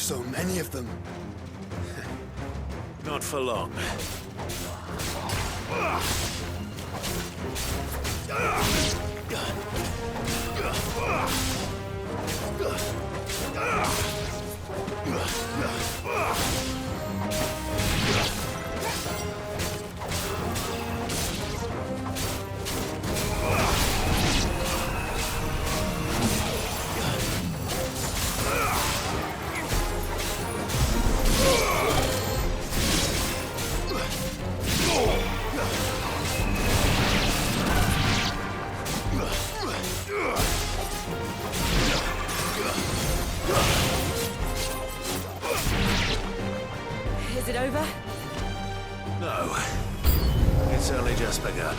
So many of them. Not for long. Is it over? No. It's only just begun.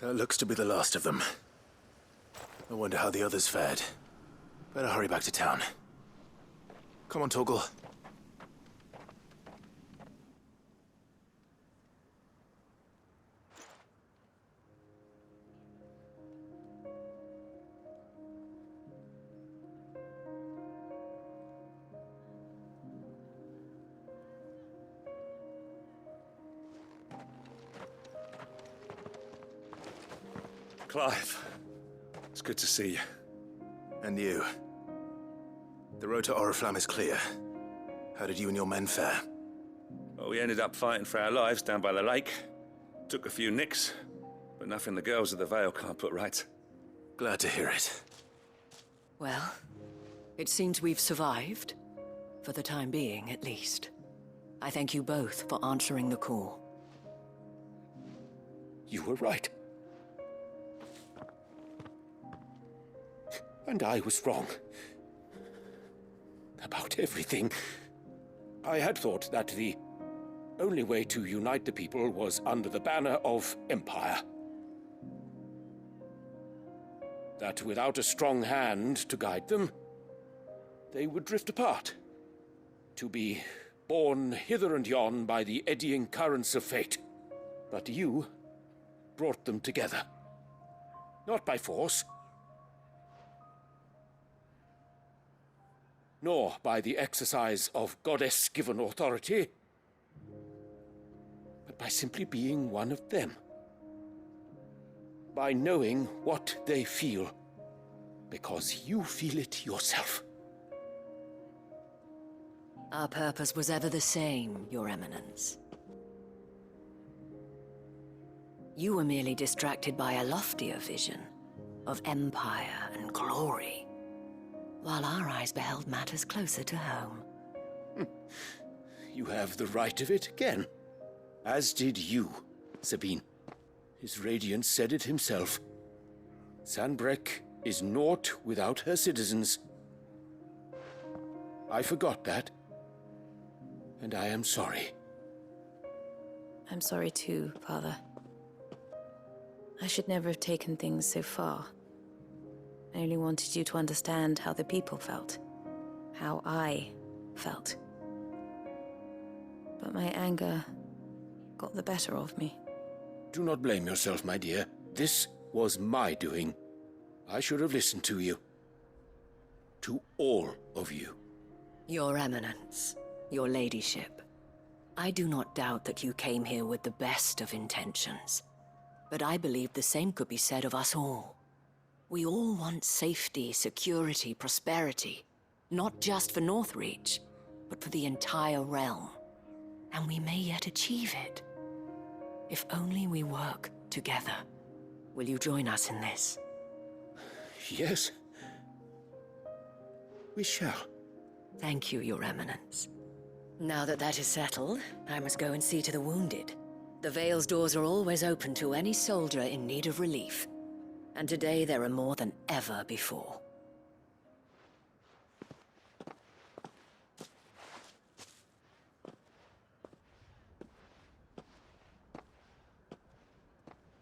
That looks to be the last of them. I wonder how the others fared. Better hurry back to town. Come on, Torgal. Clive, it's good to see you. And you. The road to Oriflamme is clear. How did you and your men fare? Well, we ended up fighting for our lives down by the lake. Took a few nicks, but nothing the girls of the Vale can't put right. Glad to hear it. Well, it seems we've survived. For the time being, at least. I thank you both for answering the call. You were right. And I was wrong. About everything. I had thought that the only way to unite the people was under the banner of Empire. That without a strong hand to guide them, they would drift apart. To be borne hither and yon by the eddying currents of fate. But you brought them together. Not by force, nor by the exercise of goddess-given authority, but by simply being one of them. By knowing what they feel, because you feel it yourself. Our purpose was ever the same, Your Eminence. You were merely distracted by a loftier vision of empire and glory, while our eyes beheld matters closer to home. You have the right of it again. As did you, Sabine. His radiance said it himself. Sanbreque is naught without her citizens. I forgot that, and I am sorry. I'm sorry too, Father. I should never have taken things so far. I only wanted you to understand how the people felt. How I felt. But my anger got the better of me. Do not blame yourself, my dear. This was my doing. I should have listened to you. To all of you. Your Eminence, your ladyship, I do not doubt that you came here with the best of intentions. But I believe the same could be said of us all. We all want safety, security, prosperity. Not just for Northreach, but for the entire realm. And we may yet achieve it. If only we work together. Will you join us in this? Yes. We shall. Thank you, Your Eminence. Now that that is settled, I must go and see to the wounded. The Vale's doors are always open to any soldier in need of relief. And today there are more than ever before.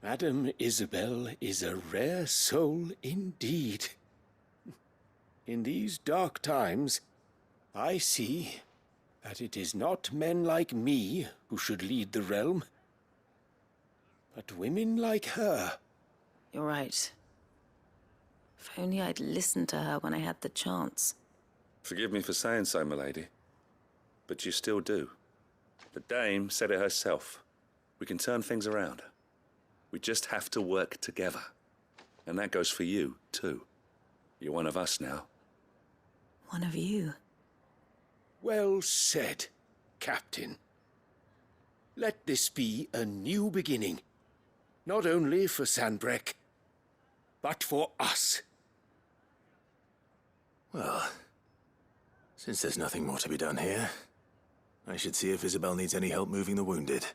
Madame Isabel is a rare soul indeed. In these dark times, I see that it is not men like me who should lead the realm, but women like her. You're right. If only I'd listened to her when I had the chance. Forgive me for saying so, milady, but you still do. The Dame said it herself. We can turn things around. We just have to work together. And that goes for you, too. You're one of us now. One of you. Well said, Captain. Let this be a new beginning. Not only for Sanbreque, but for us. Well, since there's nothing more to be done here, I should see if Isabel needs any help moving the wounded.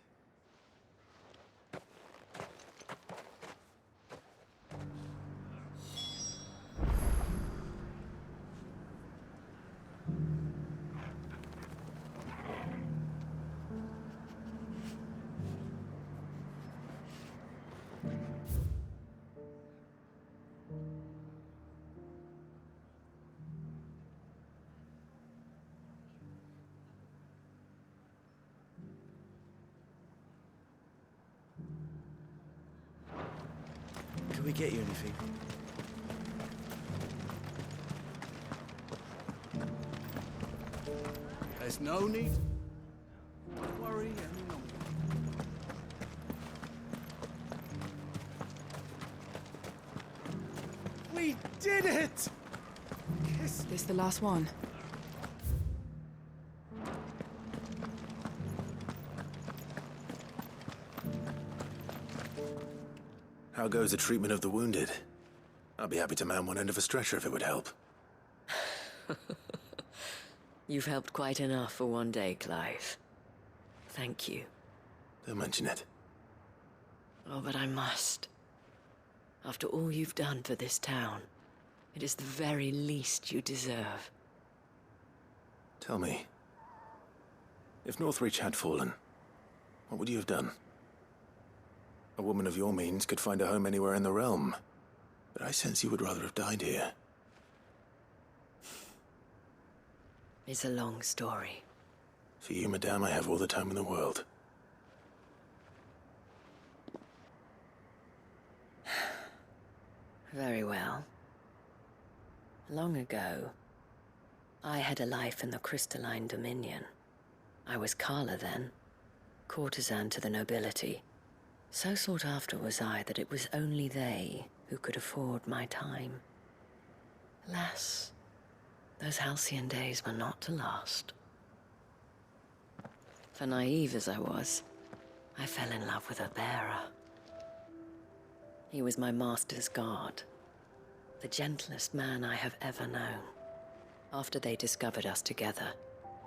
Can we get you anything? There's no need to worry any longer. We did it! Is this the last one? How goes the treatment of the wounded? I'll be happy to man one end of a stretcher if it would help. You've helped quite enough for one day, Clive. Thank you. Don't mention it. Oh, but I must. After all you've done for this town, it is the very least you deserve. Tell me, if Northreach had fallen, what would you have done? A woman of your means could find a home anywhere in the realm, but I sense you would rather have died here. It's a long story. For you, madame, I have all the time in the world. Very well. Long ago, I had a life in the Crystalline Dominion. I was Carla then, courtesan to the nobility. So sought after was I that it was only they who could afford my time. Alas, those halcyon days were not to last. For naive as I was, I fell in love with a bearer. He was my master's guard, the gentlest man I have ever known. After they discovered us together,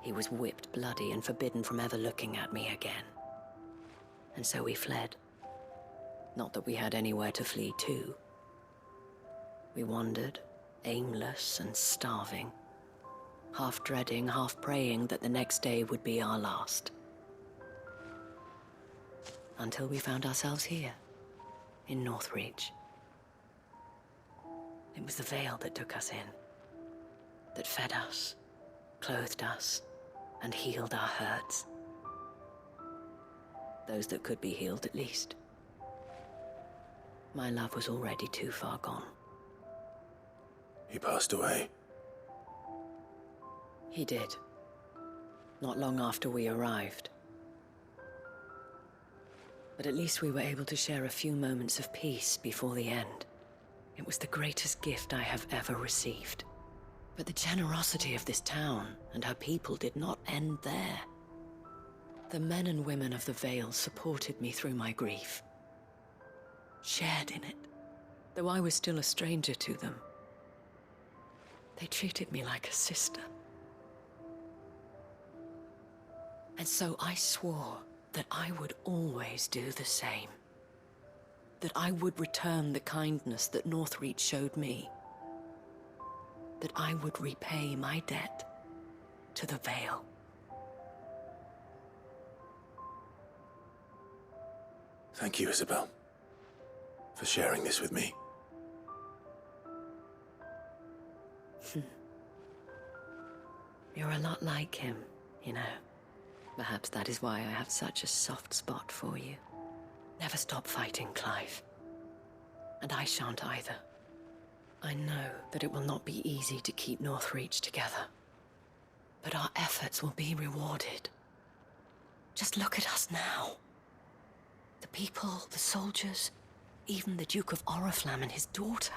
he was whipped bloody and forbidden from ever looking at me again. And so we fled. Not that we had anywhere to flee to. We wandered, aimless and starving, half dreading, half praying that the next day would be our last. Until we found ourselves here, in Northreach. It was the Veil that took us in, that fed us, clothed us, and healed our hurts. Those that could be healed, at least. My love was already too far gone. He passed away. He did. Not long after we arrived. But at least we were able to share a few moments of peace before the end. It was the greatest gift I have ever received. But the generosity of this town and her people did not end there. The men and women of the Vale supported me through my grief. Shared in it, though I was still a stranger to them. They treated me like a sister. And so I swore that I would always do the same. That I would return the kindness that Northreach showed me. That I would repay my debt to the Vale. Thank you, Isabel, for sharing this with me. You're a lot like him, you know. Perhaps that is why I have such a soft spot for you. Never stop fighting, Clive. And I shan't either. I know that it will not be easy to keep Northreach together. But our efforts will be rewarded. Just look at us now. The people, the soldiers, even the Duke of Oriflamme and his daughter.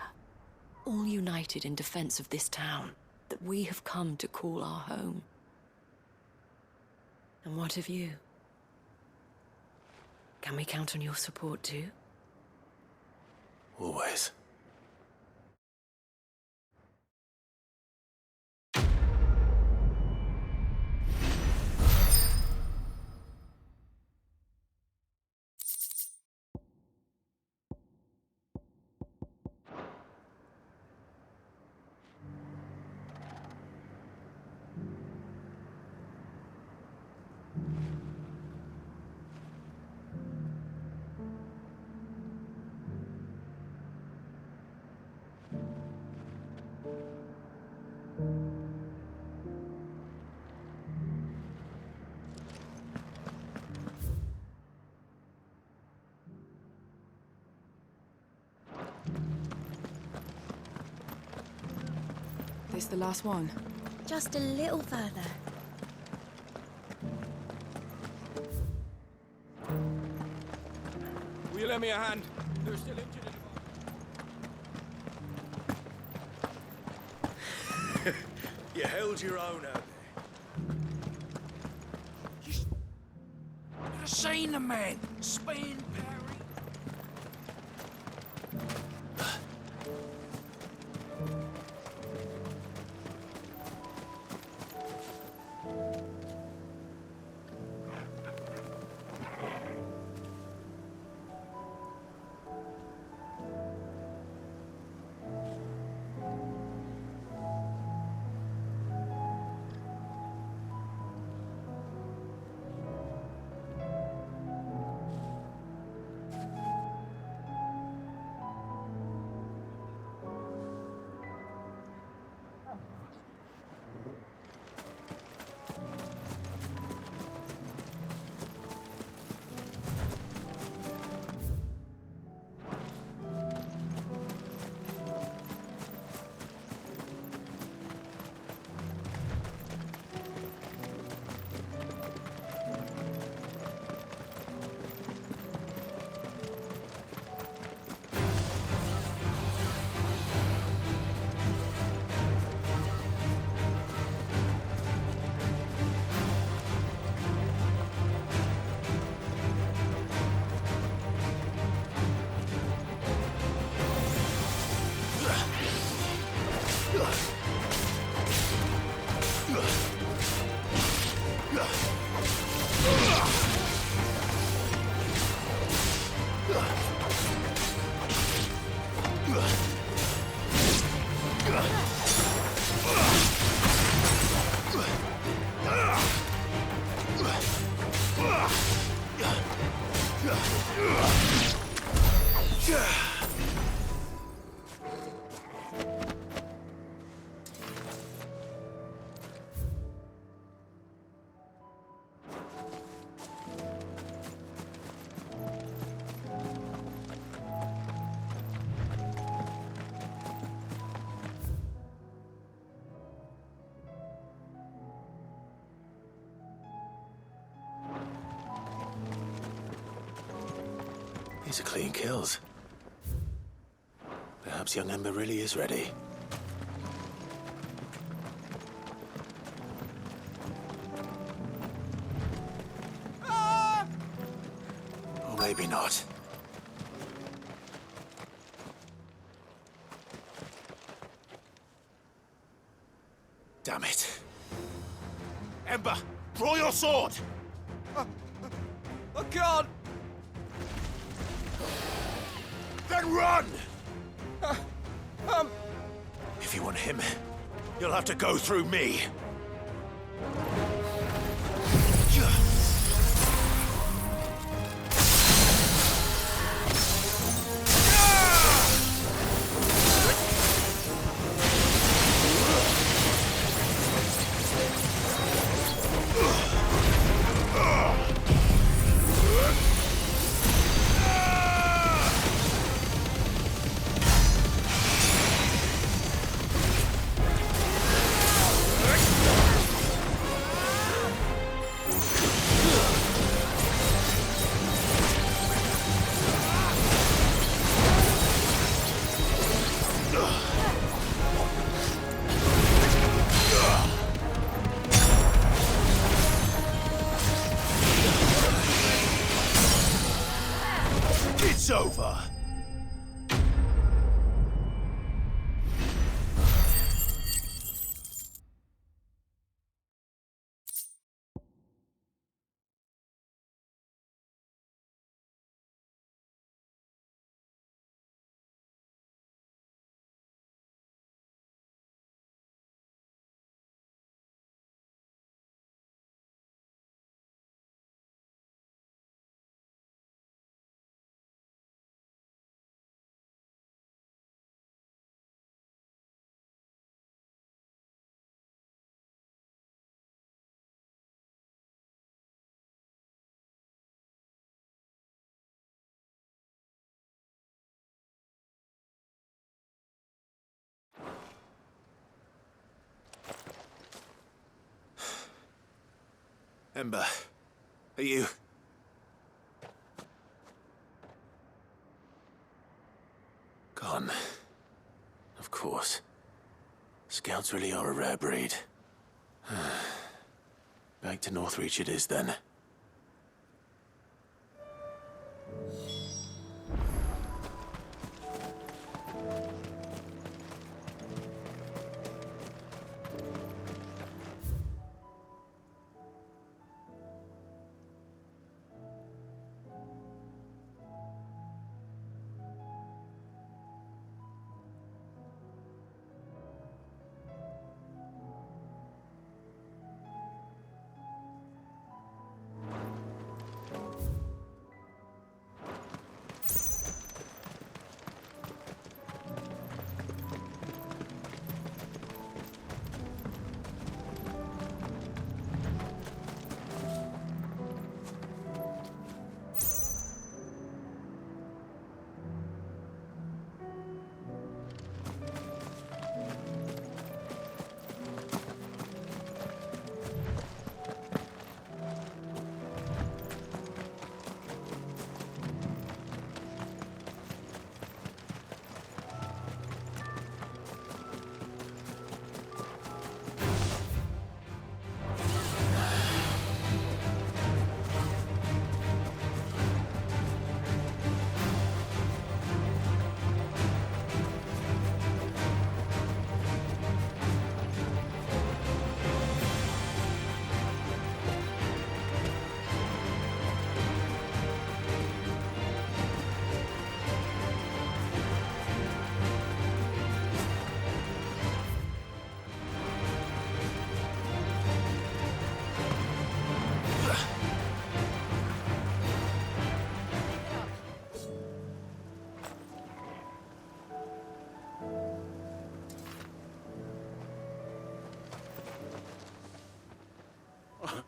All united in defense of this town that we have come to call our home. And what of you? Can we count on your support too? Always. This the last one? Just a little further. Will you lend me a hand? They're still injured in the You held your own out You should have seen the man. Spin, parry. These are clean kills. Perhaps young Ember really is ready. Or maybe not. Damn it. Ember, draw your sword! I can't! Then run! If you want him, you'll have to go through me. It's over. Ember, are you... Gone. Of course. Scouts really are a rare breed. Back to Northreach it is, then.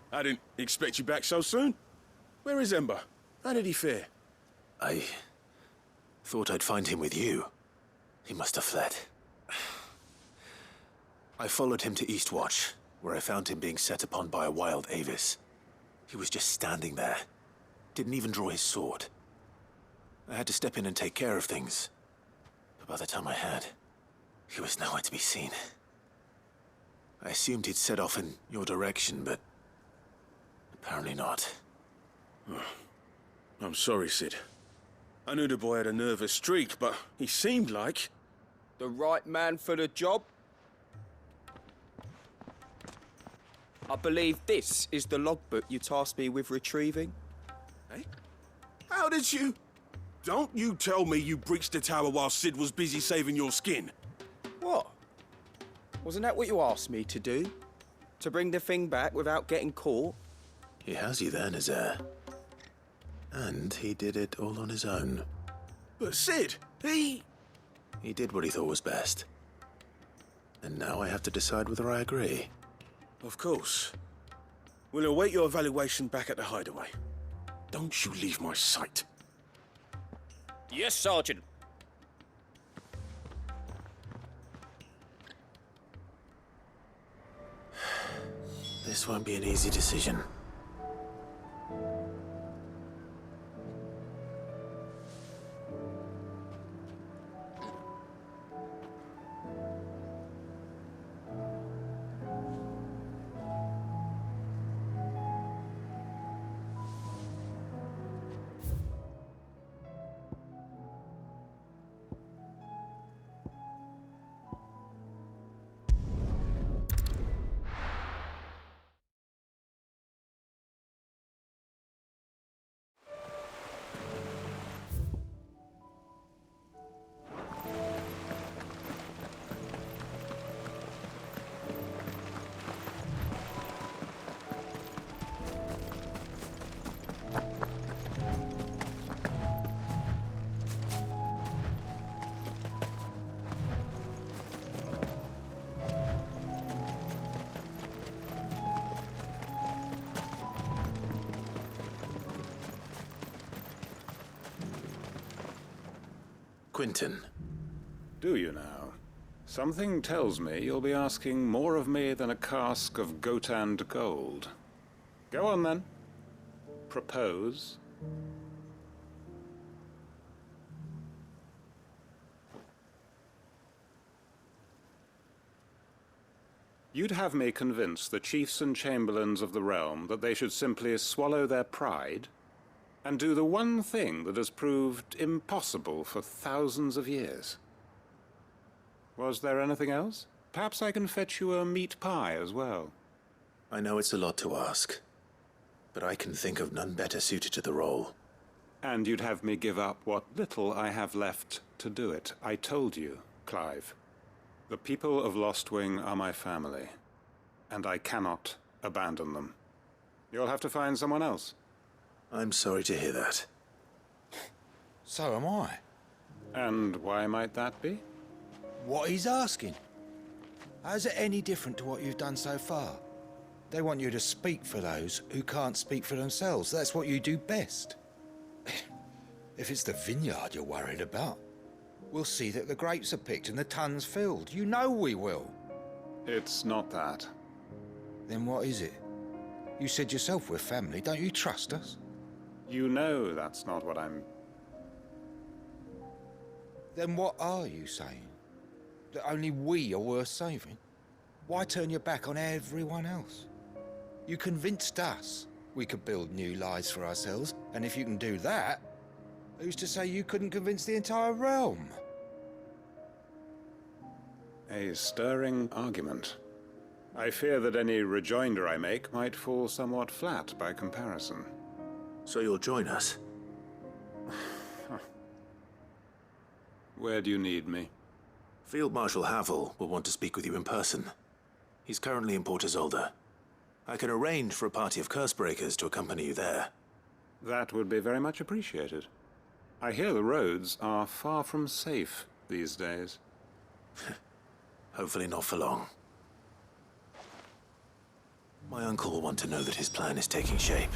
I didn't expect you back so soon. Where is Ember? How did he fare? I thought I'd find him with you. He must have fled. I followed him to Eastwatch, where I found him being set upon by a wild Avis. He was just standing there. Didn't even draw his sword. I had to step in and take care of things. But by the time I had, he was nowhere to be seen. I assumed he'd set off in your direction, but apparently not. I'm sorry, Sid. I knew the boy had a nervous streak, but he seemed like... The right man for the job? I believe this is the logbook you tasked me with retrieving. Eh? How did you... Don't you tell me you breached the tower while Sid was busy saving your skin. What? Wasn't that what you asked me to do? To bring the thing back without getting caught? He has you there, Nazaire. And he did it all on his own. But Sid, he did what he thought was best. And now I have to decide whether I agree. Of course. We'll await your evaluation back at the hideaway. Don't you leave my sight. Yes, Sergeant. This won't be an easy decision. Quentin. Do you now? Something tells me you'll be asking more of me than a cask of Gotand gold. Go on, then. Propose. You'd have me convince the chiefs and chamberlains of the realm that they should simply swallow their pride and do the one thing that has proved impossible for thousands of years. Was there anything else? Perhaps I can fetch you a meat pie as well. I know it's a lot to ask, but I can think of none better suited to the role. And you'd have me give up what little I have left to do it. I told you, Clive. The people of Lostwing are my family, and I cannot abandon them. You'll have to find someone else. I'm sorry to hear that. So am I. And why might that be? What he's asking. How's it any different to what you've done so far? They want you to speak for those who can't speak for themselves. That's what you do best. If it's the vineyard you're worried about, we'll see that the grapes are picked and the tons filled. You know we will. It's not that. Then what is it? You said yourself we're family. Don't you trust us? You know that's not what I'm... Then what are you saying? That only we are worth saving? Why turn your back on everyone else? You convinced us we could build new lives for ourselves, and if you can do that, who's to say you couldn't convince the entire realm? A stirring argument. I fear that any rejoinder I make might fall somewhat flat by comparison. So you'll join us? Where do you need me? Field Marshal Havel will want to speak with you in person. He's currently in Port Isolde. I can arrange for a party of Cursebreakers to accompany you there. That would be very much appreciated. I hear the roads are far from safe these days. Hopefully not for long. My uncle will want to know that his plan is taking shape.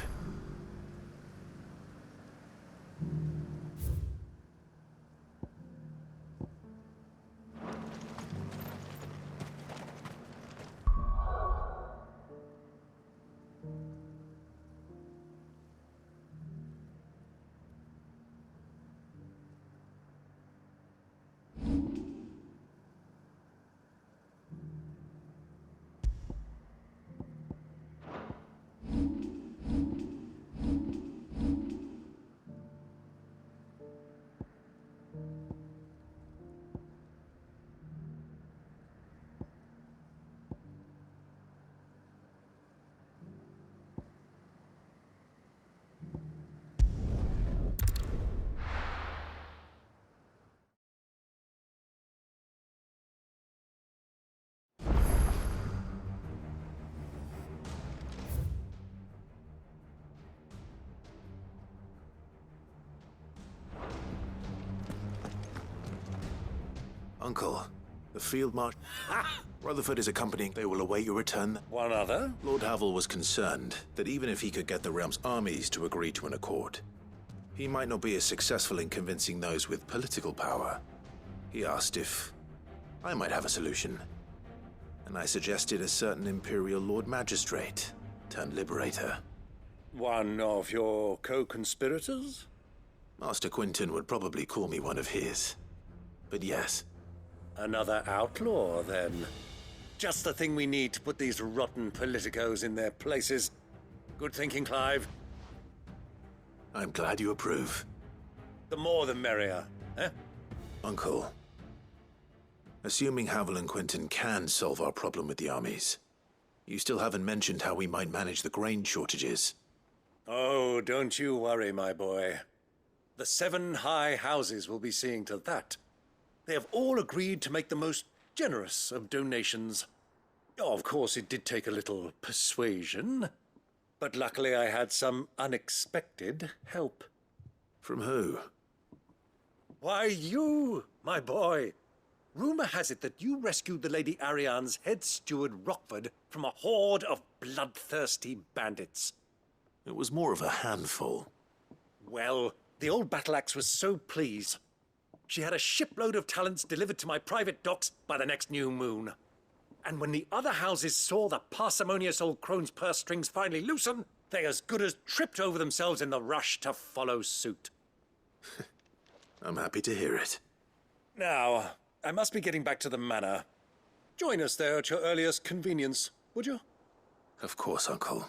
Uncle, the Field Marshal Rutherford is accompanying. They will await your return. One other? Lord Havel was concerned that even if he could get the realm's armies to agree to an accord, he might not be as successful in convincing those with political power. He asked if I might have a solution, and I suggested a certain Imperial Lord Magistrate turned Liberator. One of your co-conspirators? Master Quinton would probably call me one of his, but yes. Another outlaw, then. Just the thing we need to put these rotten politicos in their places. Good thinking, Clive. I'm glad you approve. The more the merrier, eh? Uncle, assuming Havel and Quinton can solve our problem with the armies, you still haven't mentioned how we might manage the grain shortages. Oh, don't you worry, my boy. The 7 high houses will be seeing to that. They have all agreed to make the most generous of donations. Oh, of course, it did take a little persuasion, but luckily I had some unexpected help. From who? Why, you, my boy. Rumor has it that you rescued the Lady Ariane's head steward Rockford from a horde of bloodthirsty bandits. It was more of a handful. Well, the old battle axe was so pleased. She had a shipload of talents delivered to my private docks by the next new moon. And when the other houses saw the parsimonious old crone's purse strings finally loosen, they as good as tripped over themselves in the rush to follow suit. I'm happy to hear it. Now, I must be getting back to the manor. Join us there at your earliest convenience, would you? Of course, Uncle.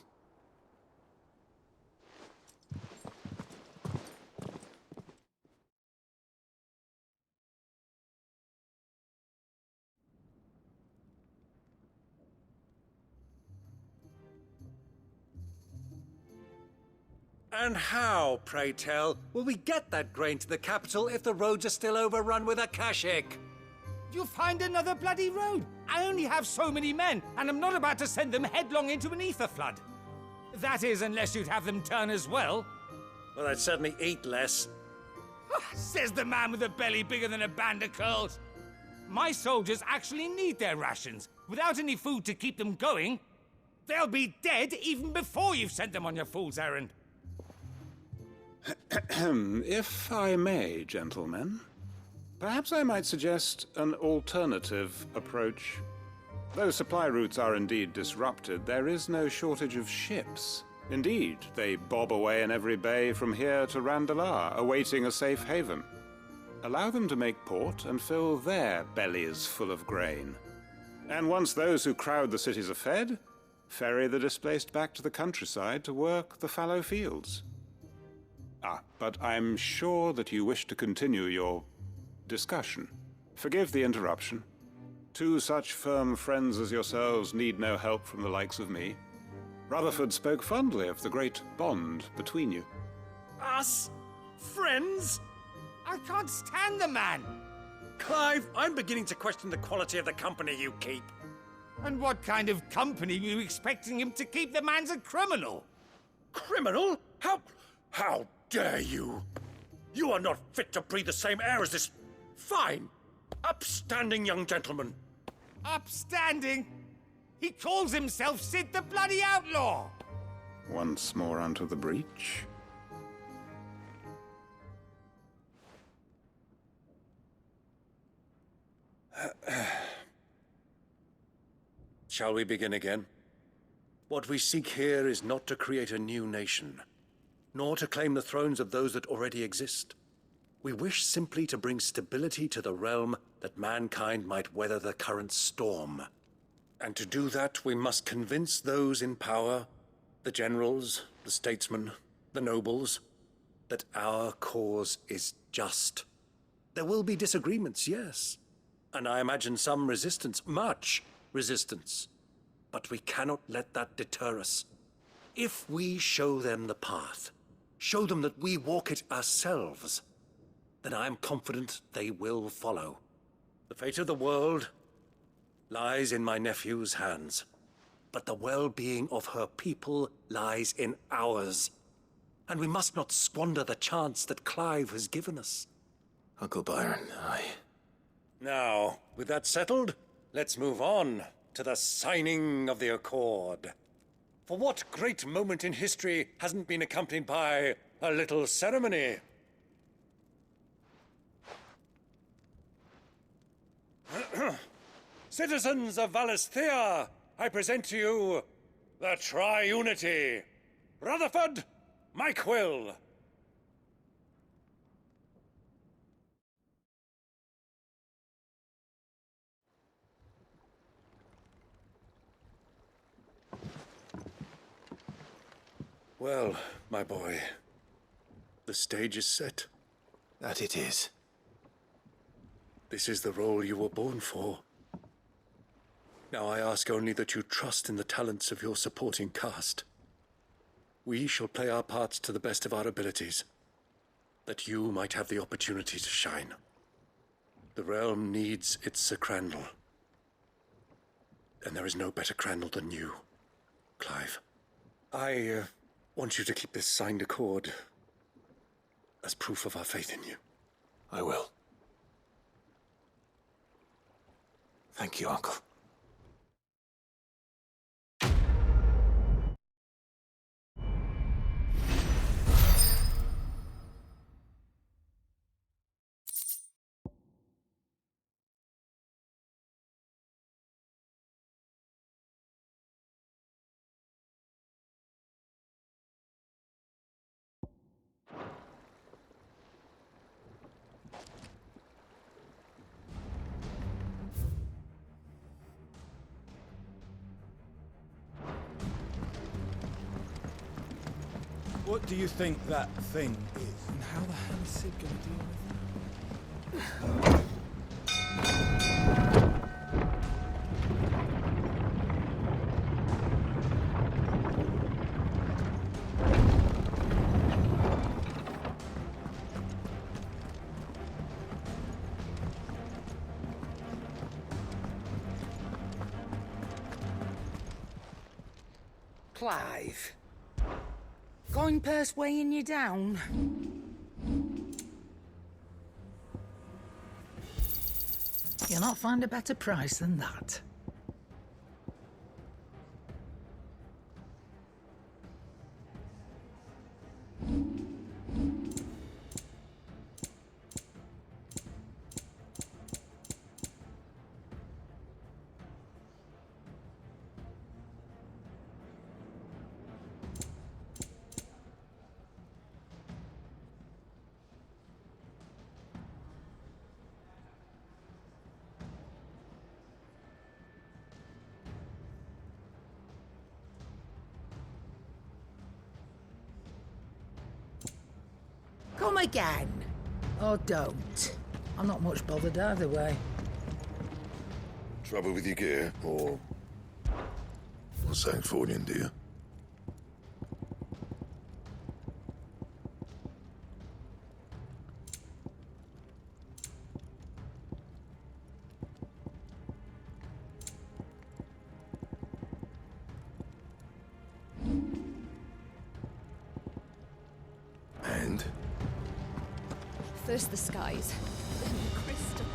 And how, pray tell, will we get that grain to the capital if the roads are still overrun with Akashic? You'll find another bloody road. I only have so many men, and I'm not about to send them headlong into an ether flood. That is, unless you'd have them turn as well. Well, I'd certainly eat less. Says the man with a belly bigger than a band of curls. My soldiers actually need their rations. Without any food to keep them going, they'll be dead even before you've sent them on your fool's errand. If I may, gentlemen, perhaps I might suggest an alternative approach. Though supply routes are indeed disrupted, there is no shortage of ships. Indeed, they bob away in every bay from here to Randalar, awaiting a safe haven. Allow them to make port and fill their bellies full of grain. And once those who crowd the cities are fed, ferry the displaced back to the countryside to work the fallow fields. But I'm sure that you wish to continue your discussion. Forgive the interruption. 2 such firm friends as yourselves need no help from the likes of me. Rutherford spoke fondly of the great bond between you. Us? Friends? I can't stand the man. Clive, I'm beginning to question the quality of the company you keep. And what kind of company were you expecting him to keep? The man's a criminal. Criminal? How dare you? You are not fit to breathe the same air as this fine, upstanding young gentleman. Upstanding? He calls himself Sid the bloody outlaw. Once more onto the breach. Shall we begin again? What we seek here is not to create a new nation, nor to claim the thrones of those that already exist. We wish simply to bring stability to the realm that mankind might weather the current storm. And to do that, we must convince those in power, the generals, the statesmen, the nobles, that our cause is just. There will be disagreements, yes, and I imagine some resistance, much resistance. But we cannot let that deter us. If we show them the path, show them that we walk it ourselves, then I am confident they will follow. The fate of the world lies in my nephew's hands, but the well-being of her people lies in ours. And we must not squander the chance that Clive has given us. Uncle Byron, Now, with that settled, let's move on to the signing of the Accord. For what great moment in history hasn't been accompanied by a little ceremony? Citizens of Valisthea, I present to you the Triunity. Rutherford, Mike Will. Well, my boy, the stage is set. That it is. This is the role you were born for. Now I ask only that you trust in the talents of your supporting cast. We shall play our parts to the best of our abilities, that you might have the opportunity to shine. The realm needs its Sir Crandall. And there is no better Crandall than you, Clive. I want you to keep this signed accord as proof of our faith in you. I will. Thank you, Uncle. What do you think that thing is? And how the hell is Sid gonna deal with it? Clive. Going purse weighing you down? You'll not find a better price than that. Come again. Or don't. I'm not much bothered either way. Trouble with your gear, or Sancfordian, do you? And? First the skies, then the crystal.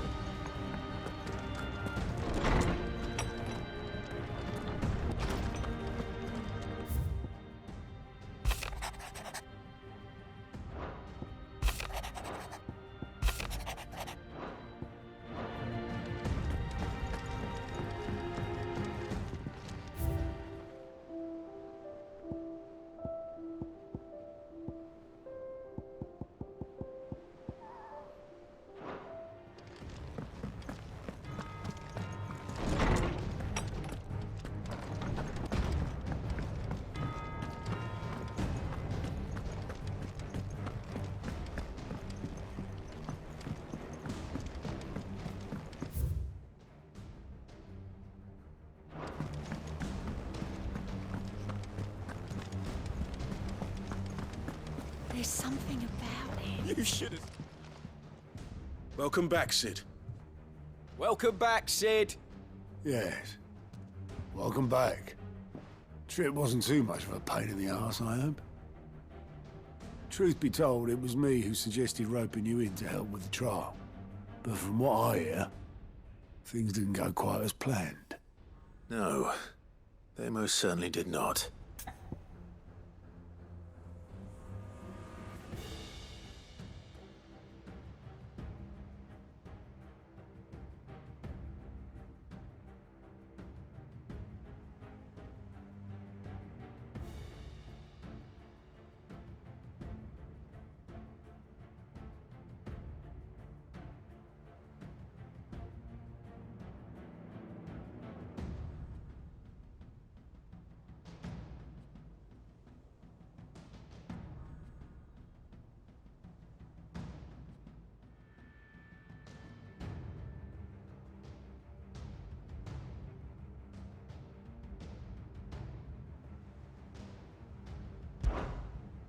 There's something about it. You should have. Welcome back, Sid. Welcome back, Sid. Yes. Welcome back. Trip wasn't too much of a pain in the arse, I hope. Truth be told, it was me who suggested roping you in to help with the trial. But from what I hear, Things didn't go quite as planned. No, they most certainly did not.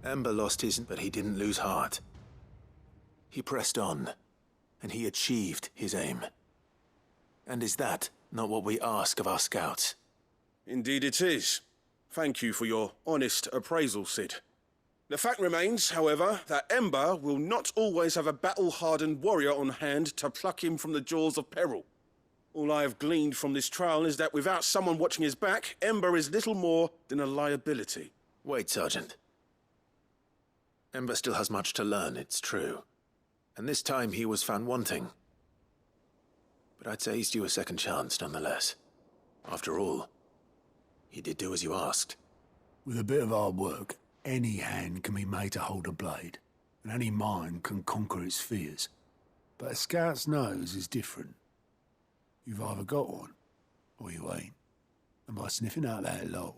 Ember lost his, but he didn't lose heart. He pressed on, and he achieved his aim. And is that not what we ask of our scouts? Indeed it is. Thank you for your honest appraisal, Sid. The fact remains, however, that Ember will not always have a battle-hardened warrior on hand to pluck him from the jaws of peril. All I have gleaned from this trial is that without someone watching his back, Ember is little more than a liability. Wait, Sergeant. Ember still has much to learn, it's true. And this time he was found wanting. But I'd say he's due a second chance, nonetheless. After all, he did do as you asked. With a bit of hard work, any hand can be made to hold a blade, and any mind can conquer its fears. But a scout's nose is different. You've either got one, or you ain't. And by sniffing out that log,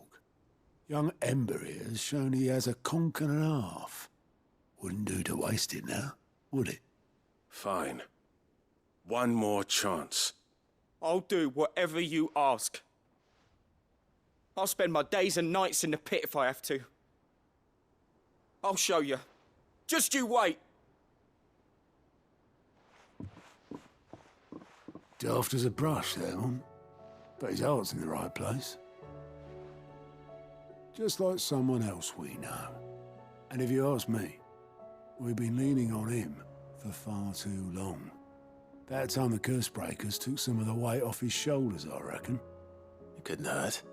young Ember here has shown he has a conch and a half. Wouldn't do to waste it now, would it? Fine. One more chance. I'll do whatever you ask. I'll spend my days and nights in the pit if I have to. I'll show you. Just you wait. Daft as a brush, that one. But his heart's in the right place. Just like someone else we know. And if you ask me, we've been leaning on him for far too long. That time the curse breakers took some of the weight off his shoulders, I reckon. It couldn't hurt.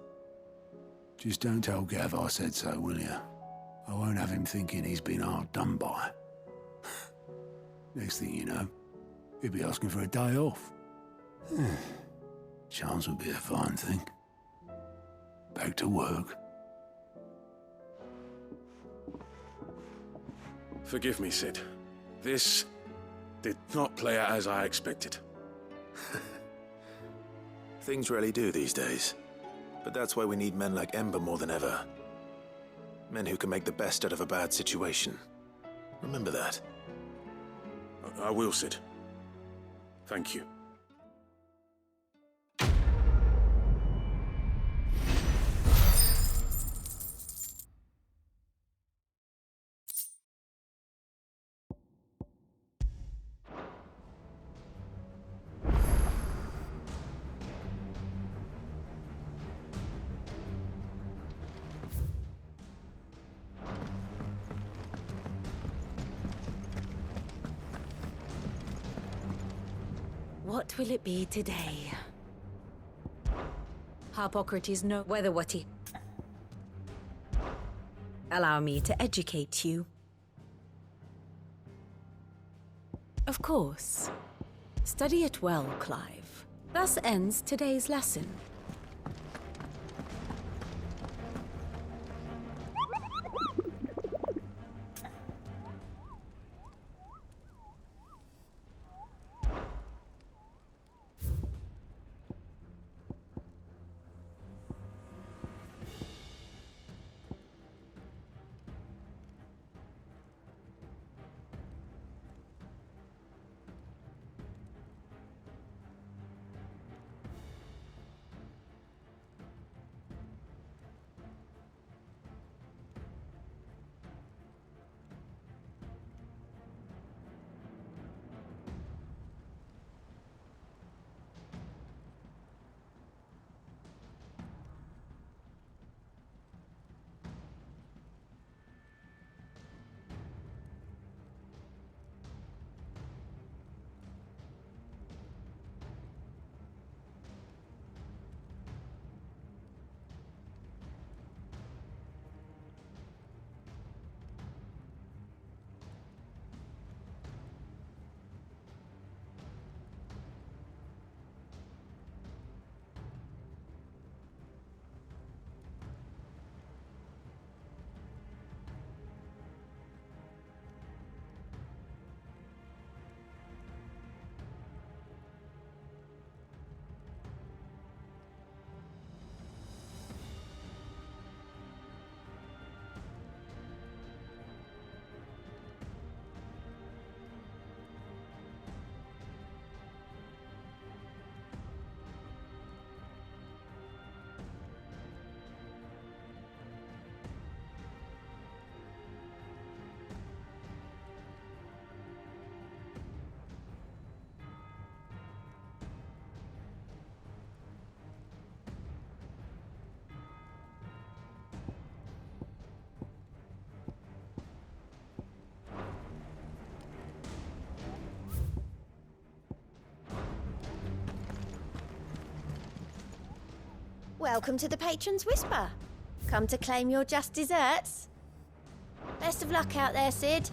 Just don't tell Gav I said so, will you? I won't have him thinking he's been hard done by. Next thing you know, he'll be asking for a day off. Chance would be a fine thing. Back to work. Forgive me, Sid. This did not play out as I expected. Things really do these days. But that's why we need men like Ember more than ever. Men who can make the best out of a bad situation. Remember that. I will, Sid. Thank you. What will it be today? Harpocrates know whether what he... Allow me to educate you. Of course. Study it well, Clive. Thus ends today's lesson. Welcome to the Patron's Whisper. Come to claim your just desserts? Best of luck out there, Sid.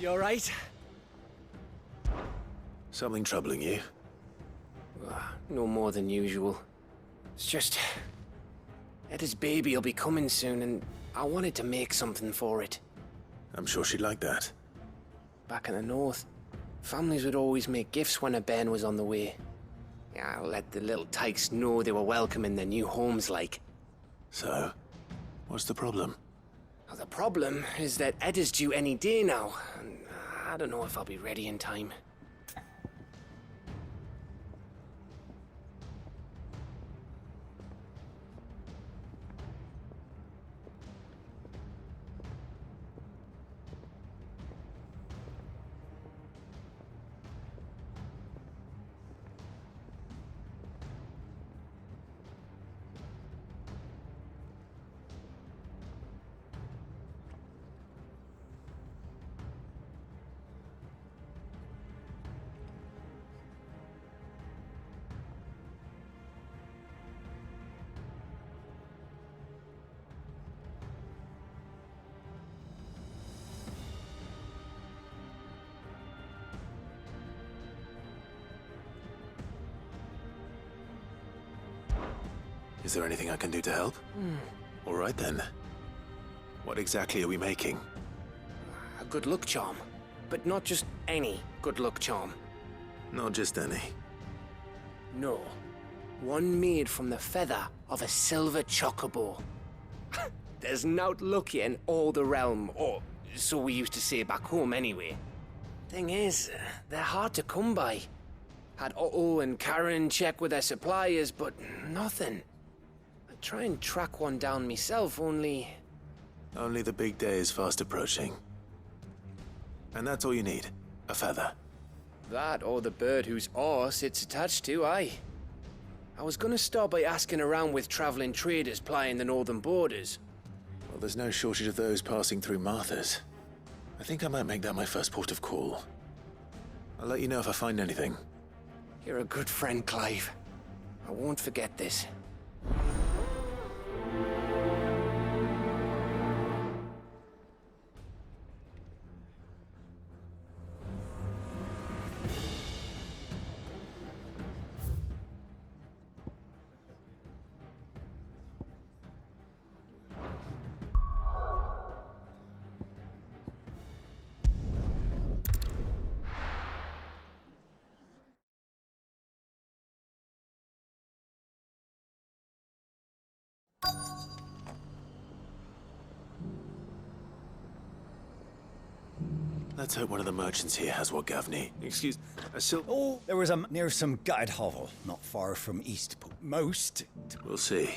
You alright? Something troubling you? No more than usual. It's just... Etta's baby will be coming soon, and I wanted to make something for it. I'm sure she'd like that. Back in the north, families would always make gifts when a bairn was on the way. Yeah, I'll let the little tykes know they were welcome in their new homes, like. So, what's the problem? Well, the problem is that Etta's due any day now, and I don't know if I'll be ready in time. Is there anything I can do to help? All right then. What exactly are we making? A good luck charm. But not just any good luck charm. Not just any. No. One made from the feather of a silver chocobo. There's naught lucky in all the realm, or so we used to say back home anyway. Thing is, they're hard to come by. Had Otto and Karen check with their suppliers, but nothing. I'd try and track one down myself, only... Only the big day is fast approaching. And that's all you need, a feather. That or the bird whose horse it's attached to, aye. I was gonna start by asking around with traveling traders plying the northern borders. Well, there's no shortage of those passing through Martha's. I think I might make that my first port of call. I'll let you know if I find anything. You're a good friend, Clive. I won't forget this. Let's hope one of the merchants here has what Gavney... Excuse... Oh, there was near some gutted hovel, not far from Eastport. Most... We'll see.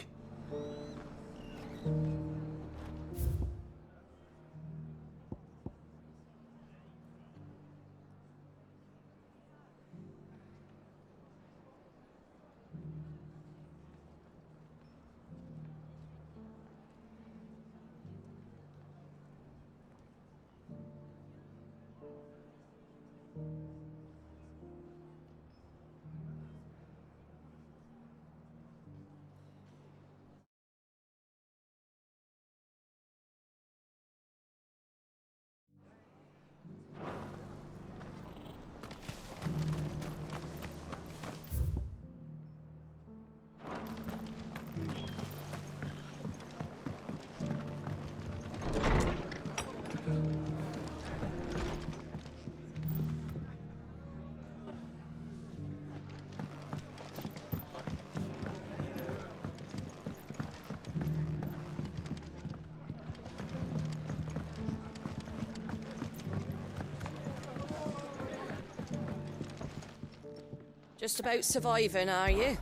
Just about surviving, are you?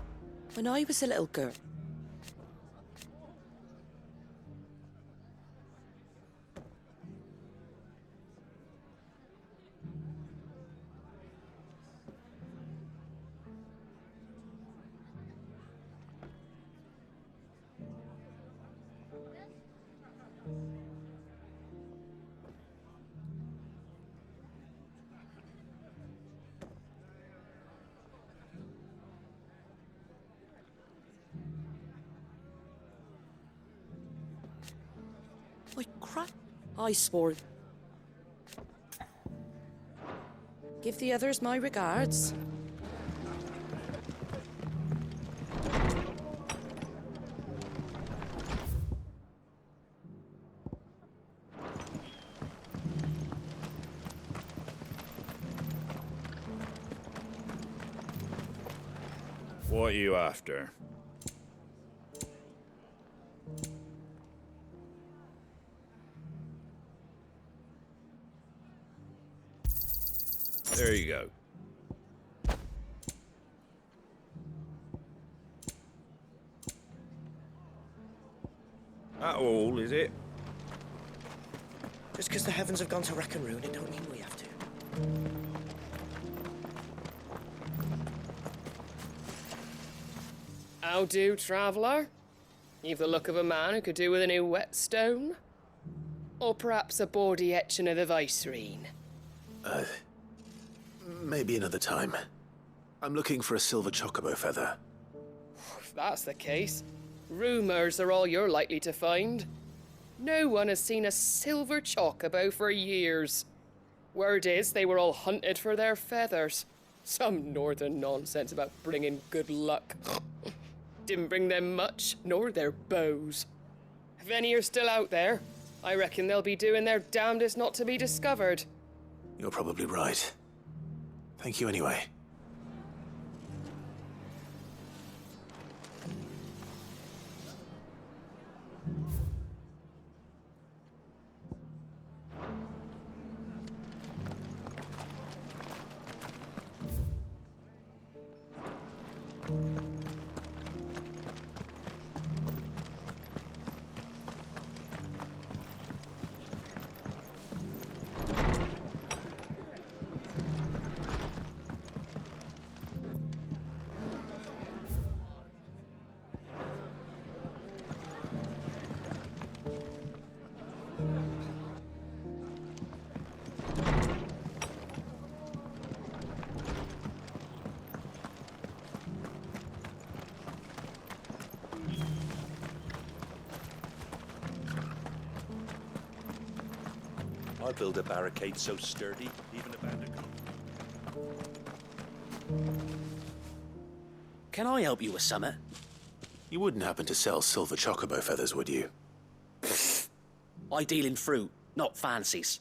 When I was a little girl... I swore. Give the others my regards. What are you after? There you go. That all, is it? Just because the heavens have gone to rack and ruin, it don't mean we have to. How do, traveller? You've the look of a man who could do with a new whetstone. Or perhaps a bawdy etching of the Vicerine. Maybe another time. I'm looking for a silver chocobo feather. If that's the case, rumours are all you're likely to find. No one has seen a silver chocobo for years. Word is they were all hunted for their feathers. Some northern nonsense about bringing good luck. Didn't bring them much, nor their bows. If any are still out there, I reckon they'll be doing their damnedest not to be discovered. You're probably right. Thank you anyway. I'd build a barricade so sturdy, even a bandicoot. Can I help you with summit? You wouldn't happen to sell silver chocobo feathers, would you? I deal in fruit, not fancies.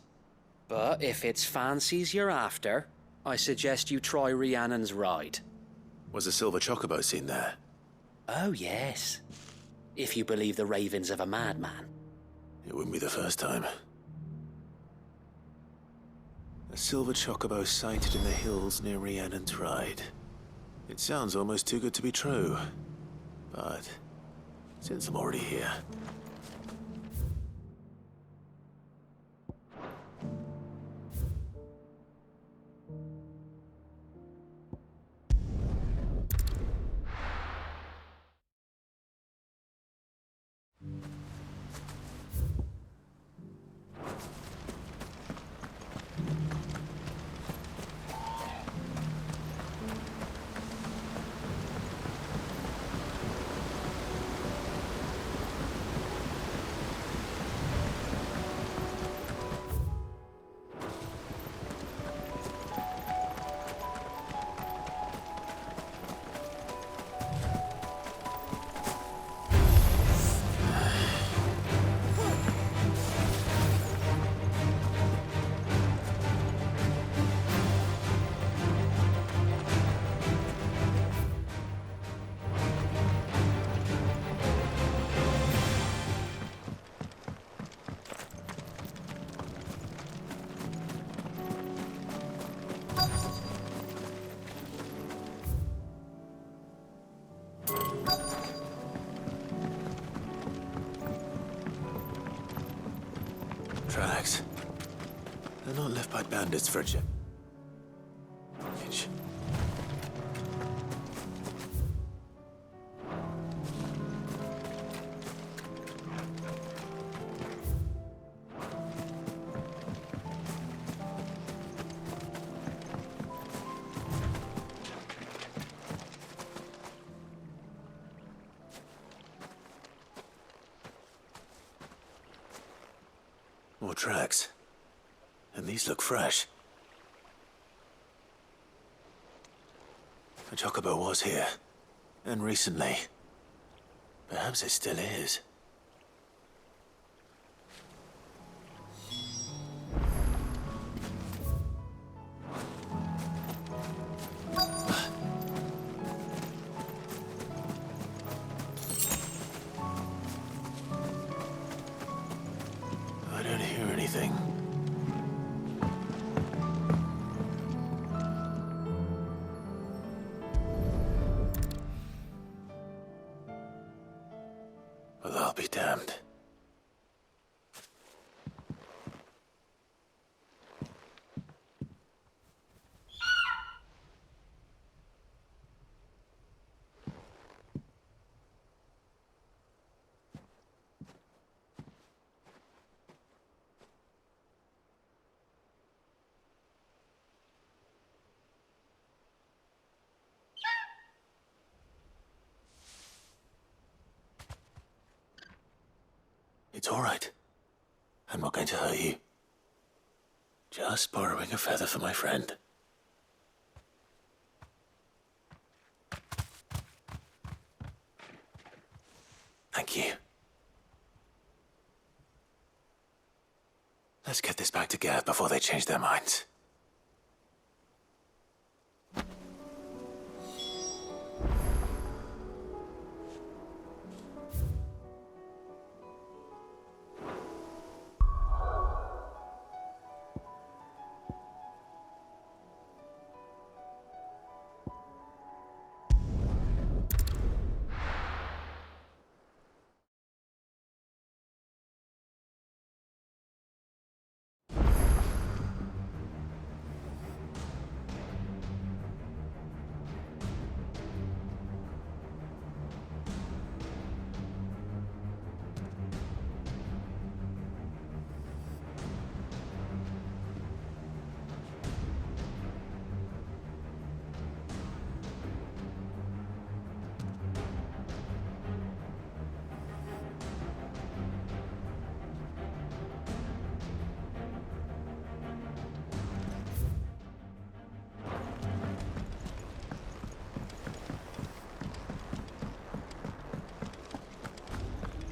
But if it's fancies you're after, I suggest you try Rhiannon's ride. Was a silver chocobo seen there? Oh, yes. If you believe the ravings of a madman. It wouldn't be the first time. A silver chocobo sighted in the hills near Rhiannon's Ride. It sounds almost too good to be true. But since I'm already here... Tracks. They're not left by bandits for a jet. More tracks. And these look fresh. A chocobo was here. And recently. Perhaps it still is. I don't hear anything. Well, I'll be damned. It's all right. I'm not going to hurt you. Just borrowing a feather for my friend. Thank you. Let's get this back to Gav before they change their minds.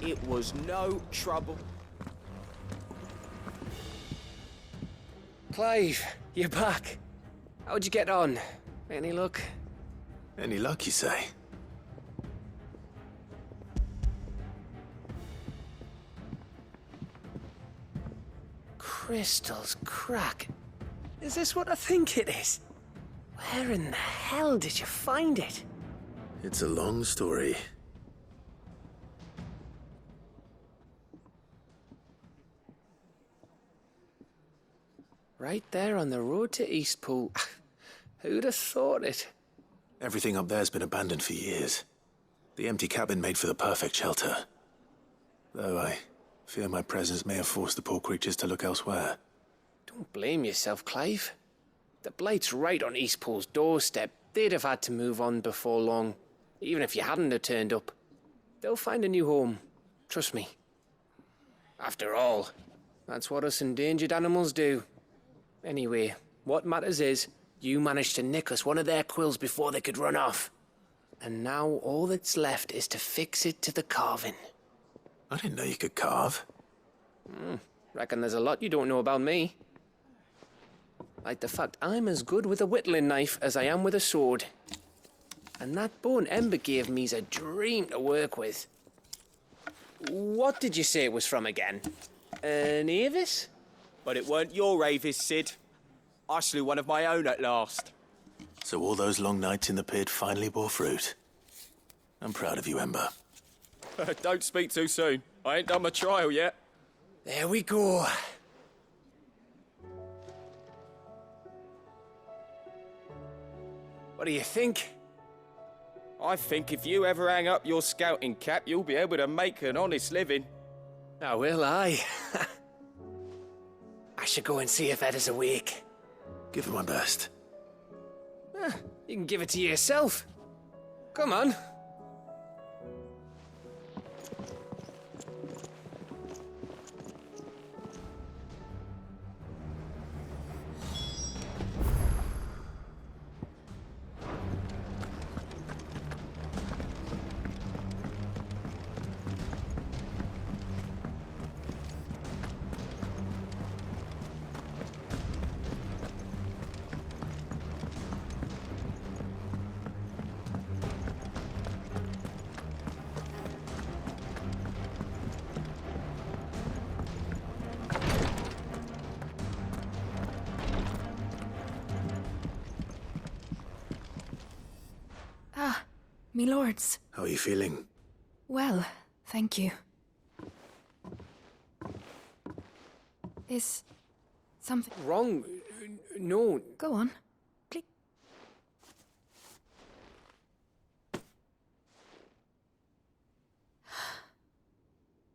It was no trouble. Clive, you're back. How'd you get on? Any luck? Any luck, you say? Crystal's crack. Is this what I think it is? Where in the hell did you find it? It's a long story. Right there on the road to Eastpool. Who'd have thought it? Everything up there's been abandoned for years. The empty cabin made for the perfect shelter. Though I fear my presence may have forced the poor creatures to look elsewhere. Don't blame yourself, Clive. The Blight's right on Eastpool's doorstep. They'd have had to move on before long, even if you hadn't have turned up. They'll find a new home. Trust me. After all, that's what us endangered animals do. Anyway, what matters is, you managed to nick us one of their quills before they could run off. And now all that's left is to fix it to the carving. I didn't know you could carve. Reckon there's a lot you don't know about me. Like the fact I'm as good with a whittling knife as I am with a sword. And that bone Ember gave me's a dream to work with. What did you say it was from again? An Avis? But it weren't your Avis, Sid. I slew one of my own at last. So all those long nights in the pit finally bore fruit. I'm proud of you, Ember. Don't speak too soon. I ain't done my trial yet. There we go. What do you think? I think if you ever hang up your scouting cap, you'll be able to make an honest living. Oh, will I? I should go and see if Ed is awake. Give it my best. You can give it to yourself. Come on. Me lords. How are you feeling? Well, thank you. Is something wrong? No. Go on. Please.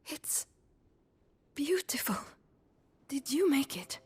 It's beautiful. Did you make it?